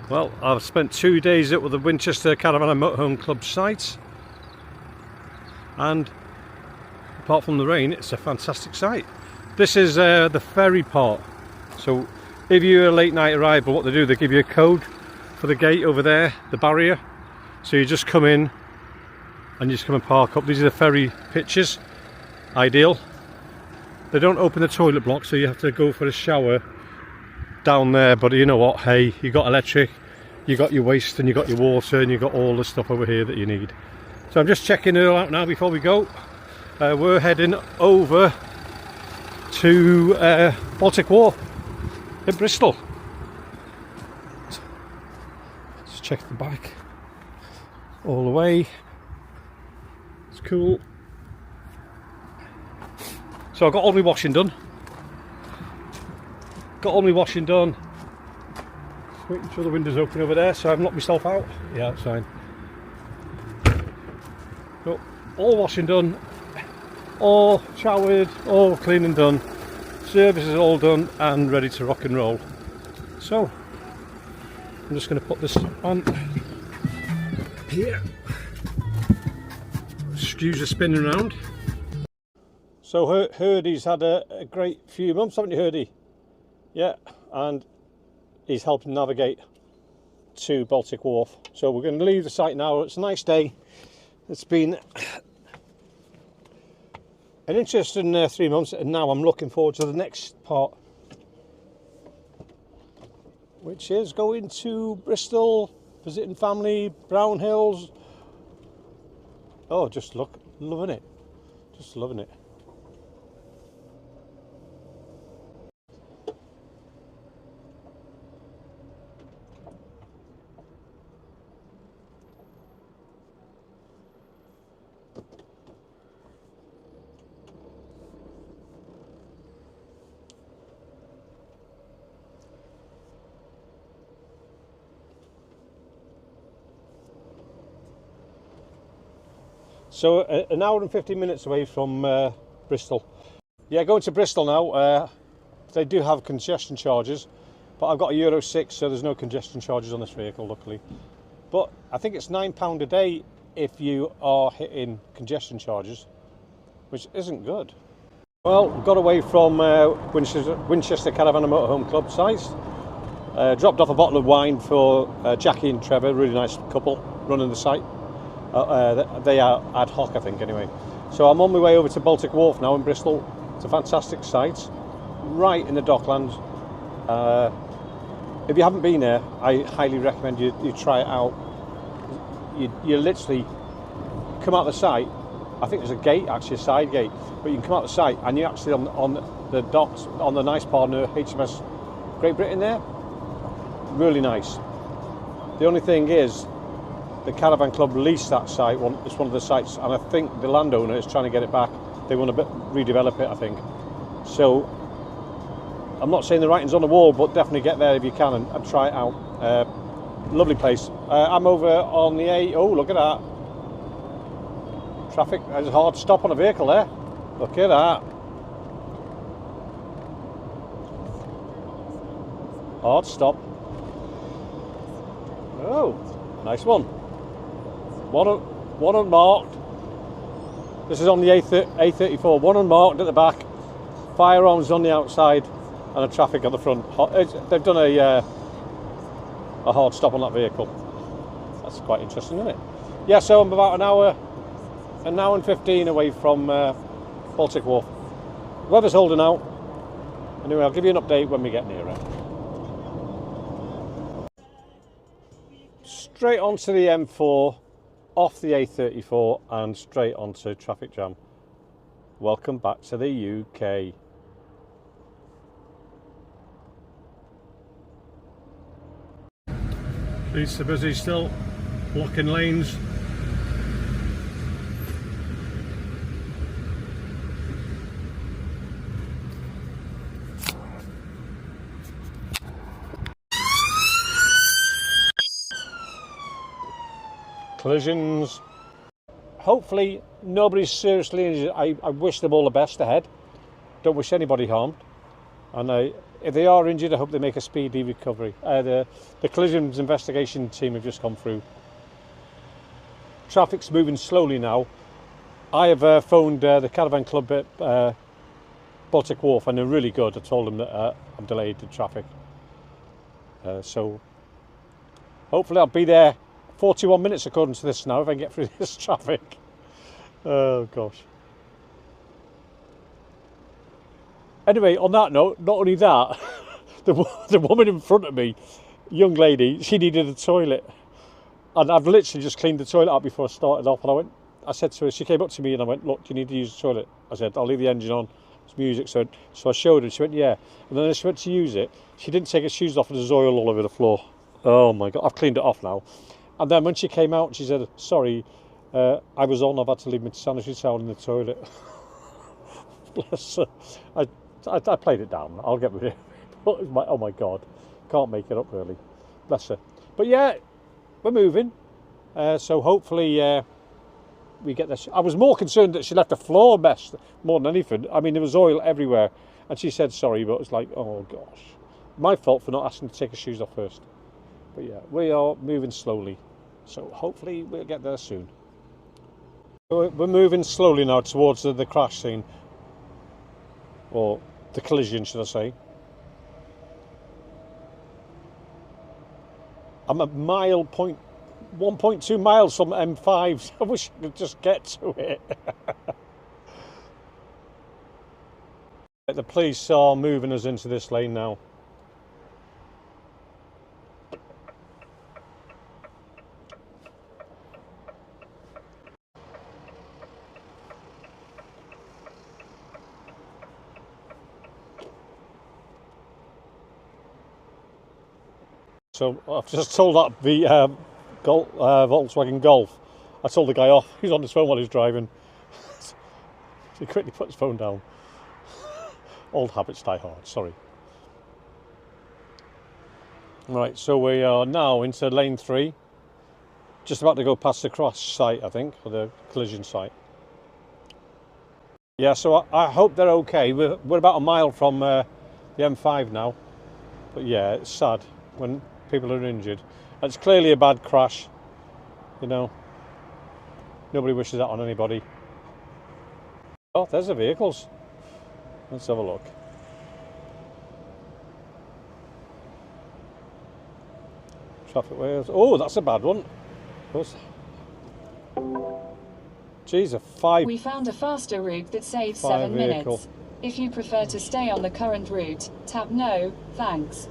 Well, I've spent 2 days at the Winchester Caravan and Motorhome Club site, and apart from the rain, it's a fantastic site. This is the ferry part. So if you're a late night arrival, what they do, they give you a code for the gate over there, the barrier. So you just come in and you just come and park up. These are the ferry pitches, ideal. They don't open the toilet block, so you have to go for a shower down there, but you know what, hey, you got electric, you got your waste and you got your water and you got all the stuff over here that you need. So I'm just checking it all out now before we go. We're heading over to Baltic Wharf in Bristol. Let's check the back all the way. It's cool. So I got all my washing done. Waiting till the window's open over there, so I haven't locked myself out. Yeah, that's fine. So, all washing done, all showered, all clean and done. Service is all done and ready to rock and roll. So, I'm just going to put this on here. Excuse the spinning around. So Hurdy's had a great few months, haven't you, Hurdy? Yeah, and he's helping navigate to Baltic Wharf. So we're going to leave the site now. It's a nice day. It's been an interesting 3 months, and now I'm looking forward to the next part, which is going to Bristol, visiting family, Brown Hills. Oh, just look, loving it. Just loving it. So an hour and 15 minutes away from Bristol. Yeah, going to Bristol now. They do have congestion charges, but I've got a Euro 6, so there's no congestion charges on this vehicle, luckily. But I think it's £9 a day if you are hitting congestion charges, which isn't good. Well, got away from Winchester Caravan and Motorhome Club sites. Dropped off a bottle of wine for Jackie and Trevor, really nice couple running the site. They are ad hoc, I think, anyway. So I'm on my way over to Baltic Wharf now in Bristol. It's a fantastic site, right in the docklands. If you haven't been there, I highly recommend you try it out. You literally come out the site. I think there's a gate, actually a side gate, but you can come out the site and you're actually on the docks, on the nice part of HMS Great Britain there. Really nice. The only thing is, the Caravan Club leased that site. It's one of the sites, and I think the landowner is trying to get it back. They want to redevelop it, I think. So I'm not saying the writing's on the wall, but definitely get there if you can and try it out. Lovely place. I'm over on the A. Oh, look at that. Traffic. There's a hard stop on a vehicle there. Look at that. Hard stop. Oh, nice one. One unmarked. This is on the A34. One unmarked at the back, firearms on the outside, and a traffic at the front. They've done a hard stop on that vehicle. That's quite interesting, isn't it? Yeah, so I'm about an hour and 15 away from Baltic Wharf. Weather's holding out. Anyway, I'll give you an update when we get nearer. Straight onto the M4, off the A34 and straight onto traffic jam. Welcome back to the UK. Police are busy still, blocking lanes. Collisions. Hopefully nobody's seriously injured. I wish them all the best ahead. Don't wish anybody harm. And If they are injured, I hope they make a speedy recovery. The collisions investigation team have just gone through. Traffic's moving slowly now. I have phoned the caravan club at Baltic Wharf, and they're really good. I told them that I'm delayed in traffic. So hopefully I'll be there 41 minutes according to this now if I can get through this traffic. Oh gosh. Anyway, on that note, not only that, the woman in front of me, young lady, she needed a toilet. And I've literally just cleaned the toilet up before I started off, and I said to her, she came up to me and I went, look, you need to use the toilet. I said, I'll leave the engine on, it's music. So I showed her, she went, yeah. And then as she went to use it, she didn't take her shoes off and there's oil all over the floor. Oh my God, I've cleaned it off now. And then when she came out, she said, sorry, I was on, I've had to leave my sanitary towel in the toilet. Bless her. I played it down, I'll get with it. Oh my God, can't make it up really. Bless her. But yeah, we're moving. So hopefully we get this. I was more concerned that she left the floor mess more than anything. I mean, there was oil everywhere. And she said sorry, but it's like, oh gosh. My fault for not asking to take her shoes off first. But yeah, we are moving slowly. So hopefully we'll get there soon. We're moving slowly now towards the crash scene. Or the collision, should I say. I'm a mile 1.2 miles from M5. I wish I could just get to it. The police are moving us into this lane now. So I've just told that the Volkswagen Golf. I told the guy off. He's on his phone while he's driving. So he quickly put his phone down. Old habits die hard. Sorry. Right. So we are now into lane 3. Just about to go past the crash site, I think, or the collision site. Yeah. So I hope they're okay. We're about a mile from the M5 now. But yeah, it's sad when people are injured. It's clearly a bad crash, you know. Nobody wishes that on anybody. Oh, there's the vehicles. Let's have a look. Traffic wheels. Oh, that's a bad one. Geez, a 5. We found a faster route that saves 7 minutes. If you prefer to stay on the current route, tap no, thanks.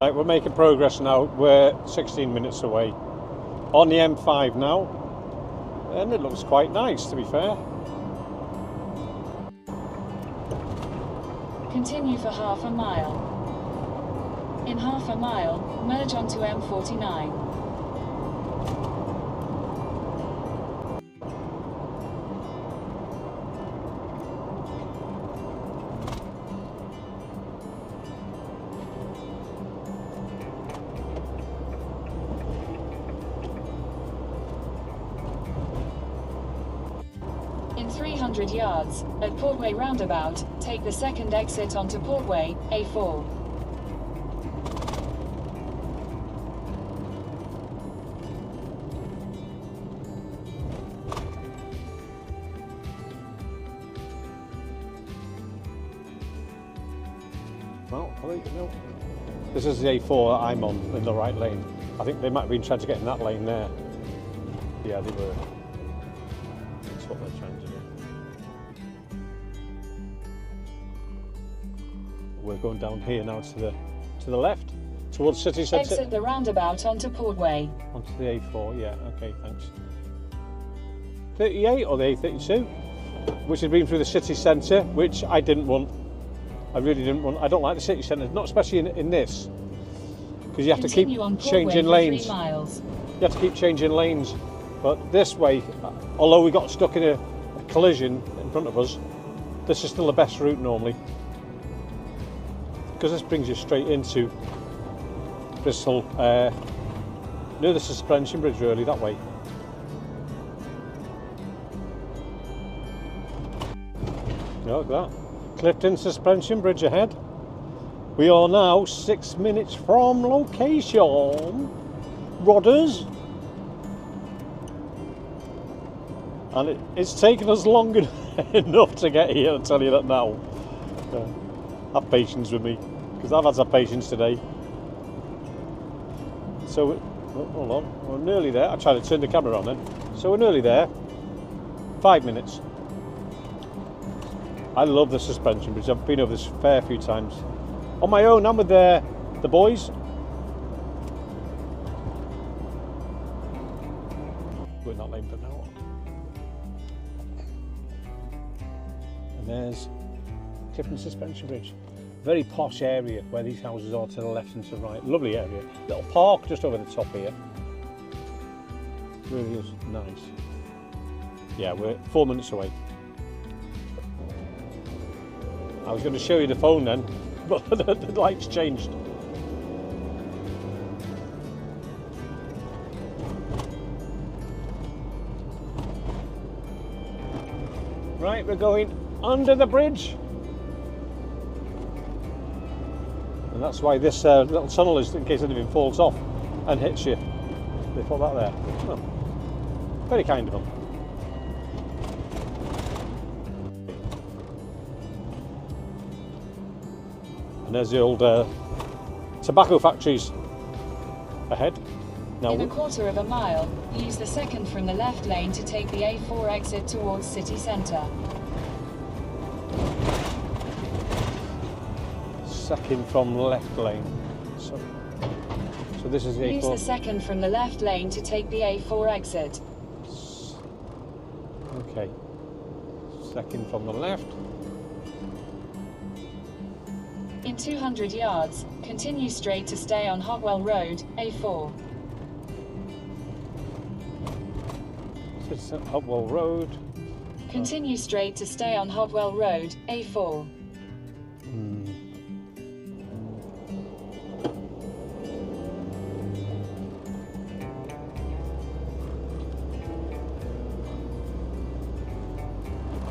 Right, we're making progress now. We're 16 minutes away on the M5 now, and it looks quite nice, to be fair. Continue for half a mile. In half a mile, merge onto M49. In 300 yards, at Portway roundabout, take the second exit onto Portway, A4. Well, no. This is the A4 I'm on, in the right lane. I think they might have been trying to get in that lane there. Yeah, they were. That's what they're trying to do. We're going down here now to the left, towards city centre. Exit the roundabout onto Portway. Onto the A4, yeah, okay, thanks. 38 or the A32, which has been through the city centre, which I didn't want. I really didn't want. I don't like the city centre, not especially in this, because you have to keep changing lanes. 3 miles. You have to keep changing lanes. But this way, although we got stuck in a collision in front of us, this is still the best route normally, because this brings you straight into Bristol, near the suspension bridge, really, that way. Look at that. Clifton Suspension Bridge ahead. We are now 6 minutes from location. Rodders. And it's taken us long enough to get here, I'll tell you that now. Have patience with me, because I've had some patience today. So, hold on, we're nearly there. I tried to turn the camera on then. So we're nearly there. 5 minutes. I love the suspension bridge. I've been over this a fair few times. On my own, I'm with the boys. We're not lane for now. And there's Clifton Suspension Bridge. Very posh area where these houses are to the left and to the right. Lovely area. Little park just over the top here. Really is nice. Yeah, we're 4 minutes away. I was going to show you the phone then, but the light's changed. Right, we're going under the bridge. And that's why this little tunnel is in case anything falls off and hits you. They put that there. Oh, very kind of them. And there's the old tobacco factories ahead. Now, in a quarter of a mile, use the second from the left lane to take the A4 exit towards city centre. Second from left lane. So this is the A4. Use the second from the left lane to take the A4 exit. Okay. Second from the left. In 200 yards, continue straight to stay on Hogwell Road, A4. It's Hogwell Road. Continue straight to stay on Hogwell Road, A4.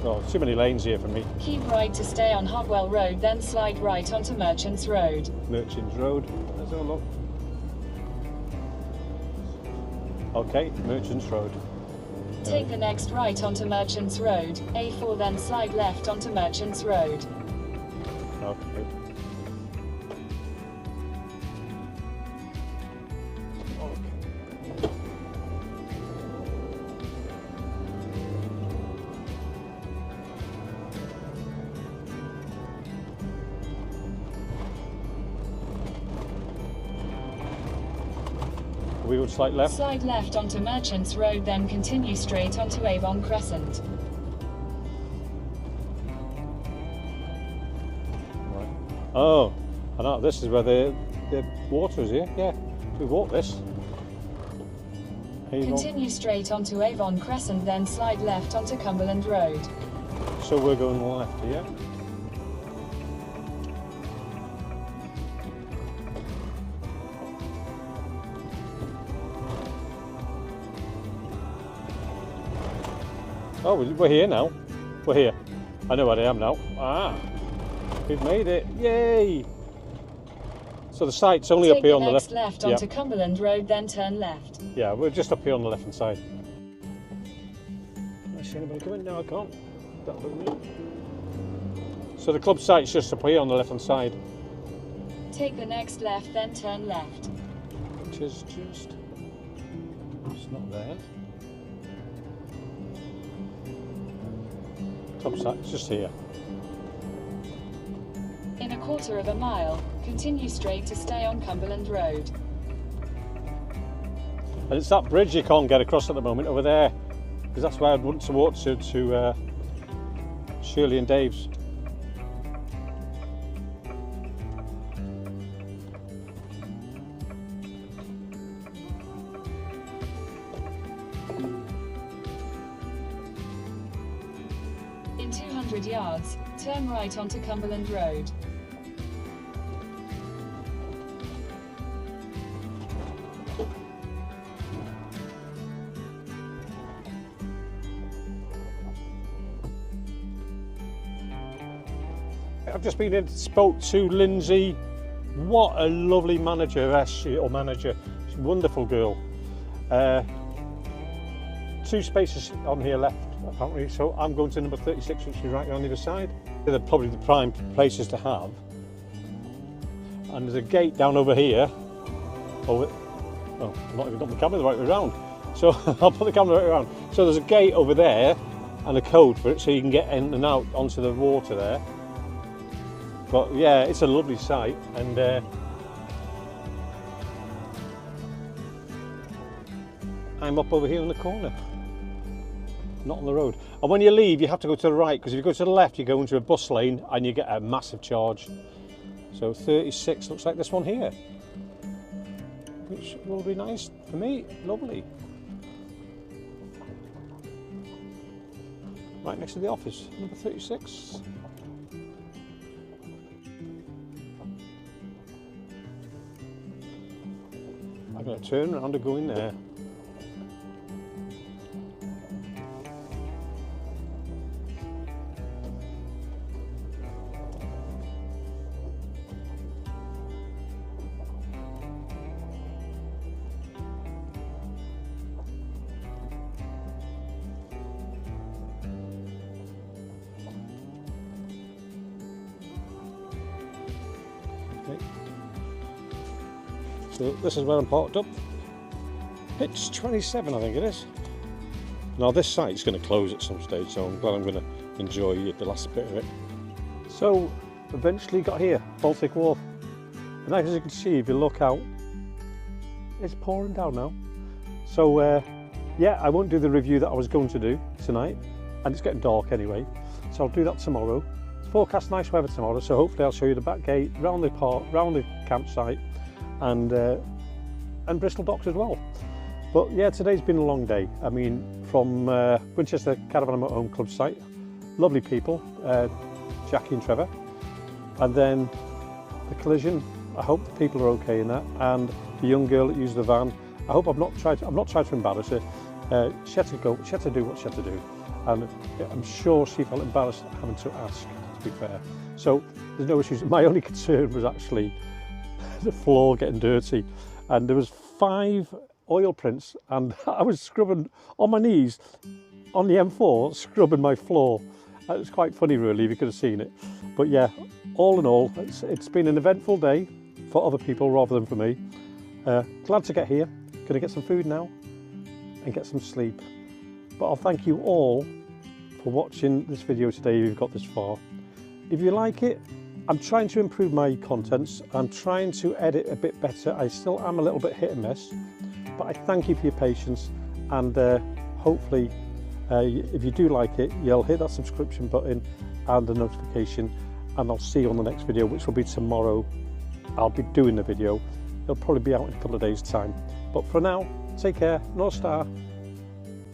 Oh, too many lanes here for me. Keep right to stay on Hogwell Road, then slide right onto Merchants Road. Merchants Road. Let's have a look. Okay, Merchants Road. Take the next right onto Merchants Road, A4, then slide left onto Merchants Road. Okay. We would slide left. Slide left onto Merchants Road, then continue straight onto Avon Crescent. Right. Oh, I know, this is where the water is here. Yeah, we walk this. Avon. Continue straight onto Avon Crescent, then slide left onto Cumberland Road. So we're going left here. Oh, we're here now. We're here. I know where I am now. Ah, we've made it. Yay! So the site's only up here on the left. Take the next left onto Cumberland Road, then turn left. Yeah, we're just up here on the left hand side. Can I see anybody coming? No, I can't. That'll do me. So the club site's just up here on the left hand side. Take the next left, then turn left. Which is just... It's not there. Club site's just here. In a quarter of a mile, continue straight to stay on Cumberland Road. And it's that bridge you can't get across at the moment over there, because that's where I'd want to walk to Shirley and Dave's. In 200 yards, turn right onto Cumberland Road. I've just been in, spoke to Lindsay. What a lovely manager, she's a wonderful girl. 2 spaces on here left apparently, so I'm going to number 36, which is right around the other side. They're probably the prime places to have. And there's a gate down over here. Oh, I've not even got the camera the right way around. So I'll put the camera the right way around. So there's a gate over there and a code for it, so you can get in and out onto the water there. But yeah, it's a lovely site, and I'm up over here in the corner, not on the road. And when you leave, you have to go to the right, because if you go to the left, you go into a bus lane and you get a massive charge. So 36 looks like this one here, which will be nice for me. Lovely. Right next to the office, number 36. I'm going to turn around and go in there. Okay. So this is where I'm parked up. Pitch 27, I think it is. Now this site's going to close at some stage, so I'm glad I'm going to enjoy the last bit of it. So eventually got here, Baltic Wharf, and as you can see, if you look out, it's pouring down now. So yeah, I won't do the review that I was going to do tonight, and it's getting dark anyway, so I'll do that tomorrow. It's forecast nice weather tomorrow, so hopefully I'll show you the back gate, round the park, round the campsite, and Bristol Docks as well. But yeah, today's been a long day. I mean, from Winchester Caravan and Motorhome Club site, lovely people, Jackie and Trevor, and then the collision. I hope the people are okay in that, and the young girl that used the van. I hope I've not tried to embarrass her. She had to go. She had to do what she had to do, and I'm sure she felt embarrassed having to ask. To be fair, so there's no issues. My only concern was actually the floor getting dirty, and there was 5 oil prints, and I was scrubbing on my knees on the M4, scrubbing my floor. It was quite funny really, if you could have seen it. But yeah, all in all, it's been an eventful day for other people rather than for me. Glad to get here. Gonna get some food now and get some sleep. But I'll thank you all for watching this video today if you've got this far. If you like it, I'm trying to improve my contents. I'm trying to edit a bit better. I still am a little bit hit and miss, but I thank you for your patience, and hopefully if you do like it, you'll hit that subscription button and the notification, and I'll see you on the next video, which will be tomorrow. I'll be doing the video. It'll probably be out in a couple of days' time. But for now, take care, North Star.